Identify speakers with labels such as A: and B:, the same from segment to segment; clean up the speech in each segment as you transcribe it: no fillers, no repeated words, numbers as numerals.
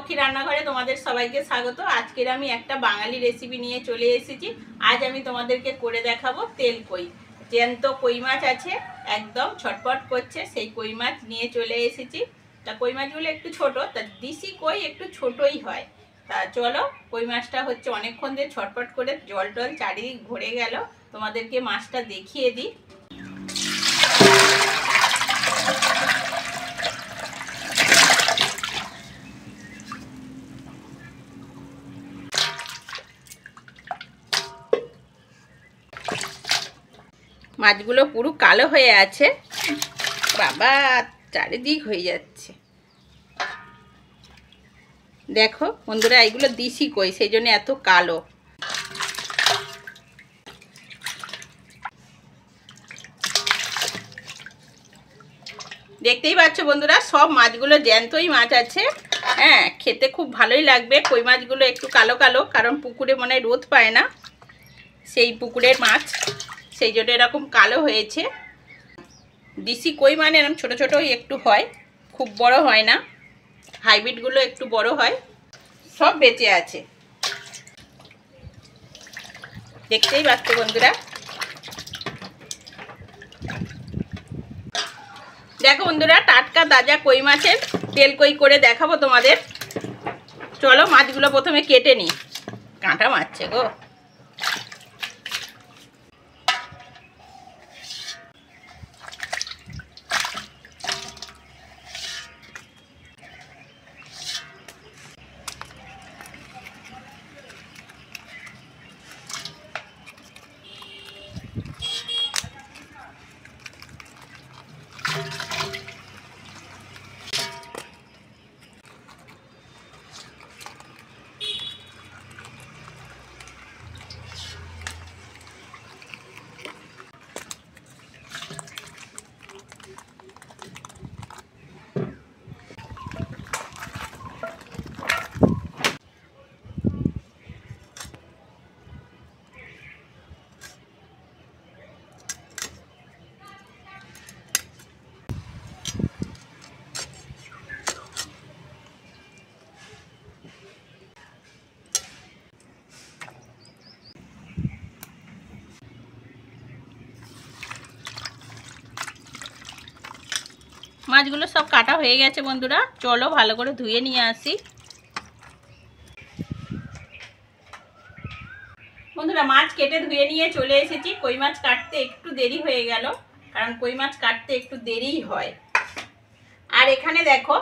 A: লক্ষ্মী রান্নাঘরে তোমাদের সবাইকে স্বাগত। আজকের আমি একটা বাঙালি রেসিপি নিয়ে চলে এসেছি। আজ আমি তোমাদেরকে করে দেখাবো তেল কই। জ্যান্ত কই মাছ আছে, একদম ছটপট করছে, সেই কই মাছ নিয়ে চলে এসেছি। তা কই মাছগুলো একটু ছোট, তা দেশি কই একটু ছোটই হয়। তা চলো, কই মাছটা হচ্ছে অনেকক্ষণ দিয়ে ছটপট করে জল টল চারিদিক ভরে গেল, তোমাদেরকে মাছটা দেখিয়ে দিই। মাছগুলো পুরো কালো হয়ে আছে, বাবা চারিদিক হয়ে যাচ্ছে। দেখো বন্ধুরা, এইগুলো দেশি কই, সেই জন্য এত কালো। দেখতেই পাচ্ছ বন্ধুরা, সব মাছগুলো জ্যান্তই মাছ আছে। হ্যাঁ, খেতে খুব ভালোই লাগবে। কই মাছগুলো একটু কালো কালো, কারণ পুকুরে মনে হয় রোদ পায় না, সেই পুকুরের মাছ, সেই জন্য এরকম কালো হয়েছে। দেশি কই মানে এরকম ছোটো ছোটোই একটু হয়, খুব বড় হয় না। হাইব্রিডগুলো একটু বড় হয়। সব বেঁচে আছে, দেখতেই পাচ্ছ বন্ধুরা। দেখো বন্ধুরা, টাটকা তাজা কই মাছের তেল কই করে দেখাবো তোমাদের। চলো মাছগুলো প্রথমে কেটে নিই, কাঁটা মারছে গো। মাছগুলো সব কাটা হয়ে গেছে বন্ধুরা, চলো ভালো করে ধুয়ে নিয়ে আসি। বন্ধুরা, মাছ কেটে ধুয়ে নিয়ে চলে এসেছি। কই মাছ কাটতে একটু দেরি হয়ে গেল, কারণ কই মাছ কাটতে একটু দেরিই হয়। আর এখানে দেখো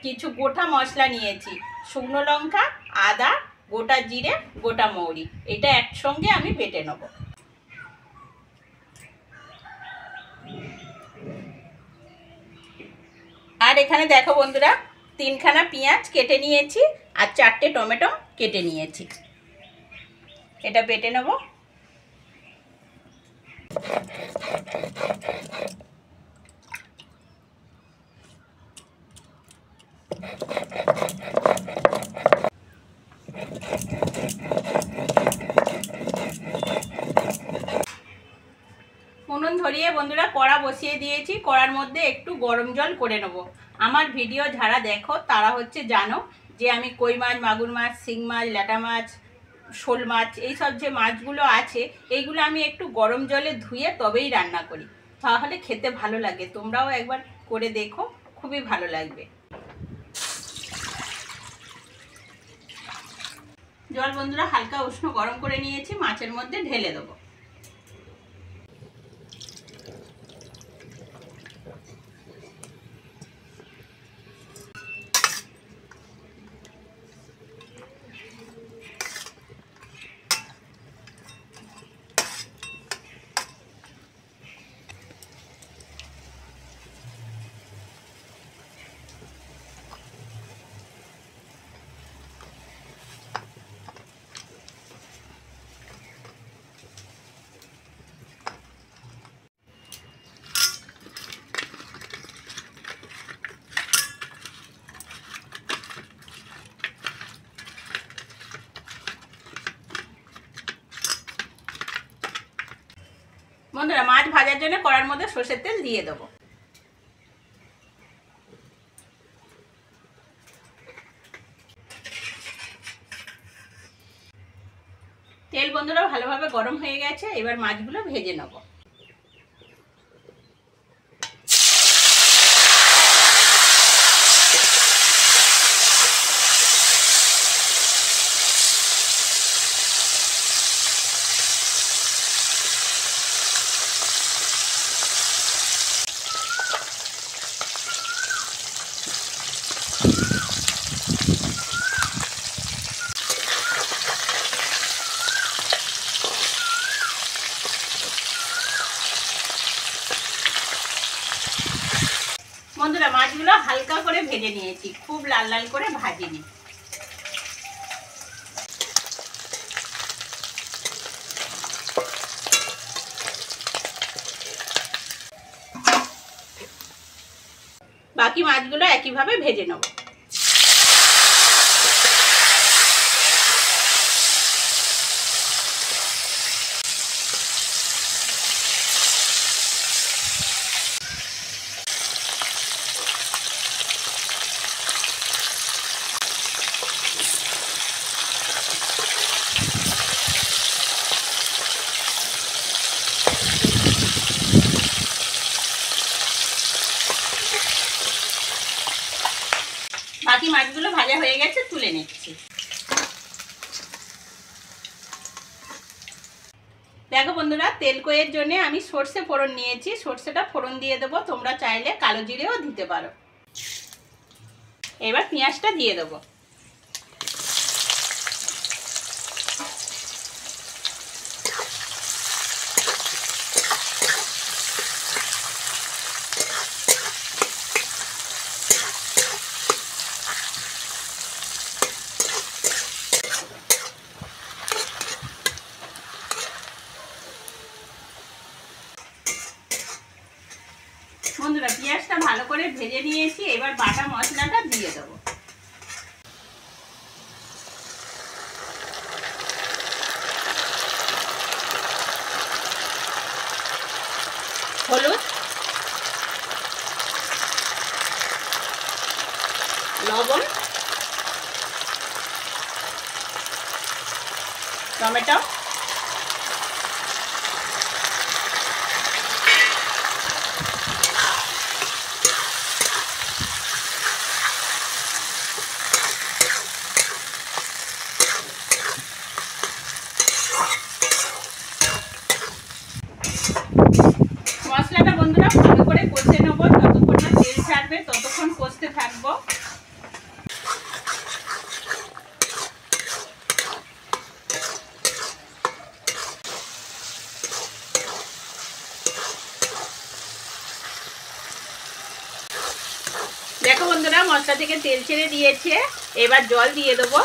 A: কিছু গোটা মশলা নিয়েছি, শুকনো লঙ্কা, আদা, গোটা জিরে, গোটা মৌরি। এটা একসঙ্গে আমি বেটে নেব। আর এখানে দেখো বন্ধুরা, 3খানা পেঁয়াজ কেটে নিয়েছি আর 4টে টমেটো কেটে নিয়েছি। এটা বেটে নেব। উনুন ধরিয়ে বন্ধুরা কড়া বসিয়ে দিয়েছি। কড়ার মধ্যে একটু গরম জল করে নেব। আমার ভিডিও যারা দেখো তারা হচ্ছে জানো যে আমি কই মাছ, মাগুর মাছ, শিং মাছ, ল্যাটা মাছ, শোল মাছ, এইসব যে মাছগুলো আছে এইগুলো আমি একটু গরম জলে ধুয়ে তবেই রান্না করি, তাহলে খেতে ভালো লাগে। তোমরাও একবার করে দেখো, খুবই ভালো লাগবে। জল বন্ধুরা হালকা উষ্ণ গরম করে নিয়েছি, মাছের মধ্যে ঢেলে দেবো। বন্ধুরা, মাছ ভাজার জন্য কড়ার মধ্যে সরষের তেল দিয়ে দেবো। ভালোভাবে গরম হয়ে গেছে, এবার মাছগুলো ভেজে নেব। বন্ধুরা, মাছগুলো হালকা করে ভেজে নিয়েছি, খুব লাল লাল করে ভাজিনি। বাকি মাছগুলো একইভাবে ভেজে নেব। বাকি মাছগুলো ভাজা হয়ে গেছে, তুলে নিচ্ছি। দেখো বন্ধুরা, তেল কইয়ের জন্য আমি সর্ষে ফোড়ন নিয়েছি। সর্ষেটা ফোড়ন দিয়ে দেবো, তোমরা চাইলে কালো জিরেও দিতে পারো। এবার পেঁয়াজটা দিয়ে দেবো। বন্ধুরা, পেঁয়াজটা ভালো করে ভেজে নিয়েছি, এবার বাটা মশলাটা দিয়ে দেবো। হলুদ, লবণ, টমেটো, মশলাটা বন্ধুরা ভালো করে কষে নেবো, যতক্ষণ না তেল ছাড়বে ততক্ষণ কষতে থাকবো। দেখো বন্ধুরা, মশলা থেকে তেল ছেড়ে দিয়েছে, এবার জল দিয়ে দেবো।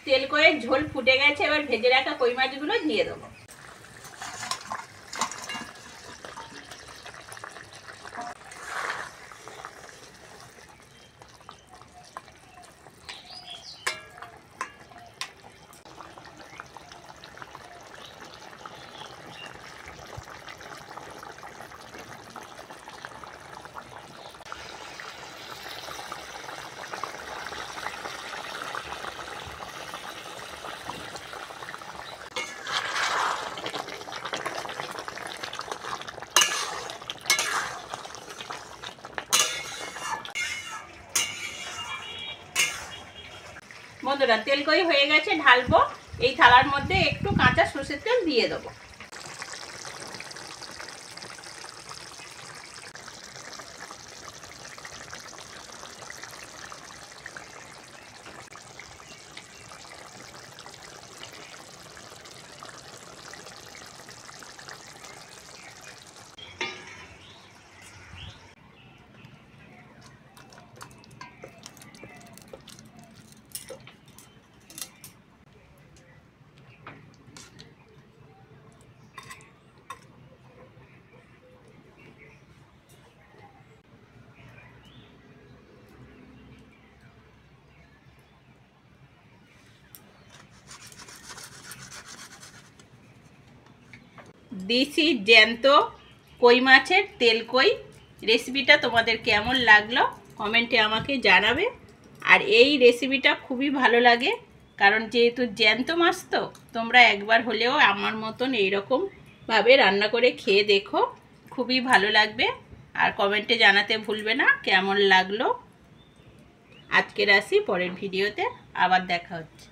A: তেল করে ঝোল ফুটে গেছে, এবার ভেজে রাখা কই মাছগুলো দিয়ে দেবো। বন্ধুরা, তেল কই হয়ে গেছে, ঢালবো। এই থালার মধ্যে একটু কাঁচা সরষের তেল দিয়ে দেবো। দেশি জ্যান্ত কই মাছের তেল কই। রেসিপিটা তোমাদের কেমন লাগলো কমেন্টে আমাকে জানাবে। আর এই রেসিপিটা খুবই ভালো লাগে, কারণ যেহেতু জ্যান্ত মাছ তো তোমরা একবার হলেও আমার মতন এইরকমভাবে রান্না করে খেয়ে দেখো, খুবই ভালো লাগবে। আর কমেন্টে জানাতে ভুলবে না কেমন লাগলো। আজকের আসি, পরের ভিডিওতে আবার দেখা হচ্ছে।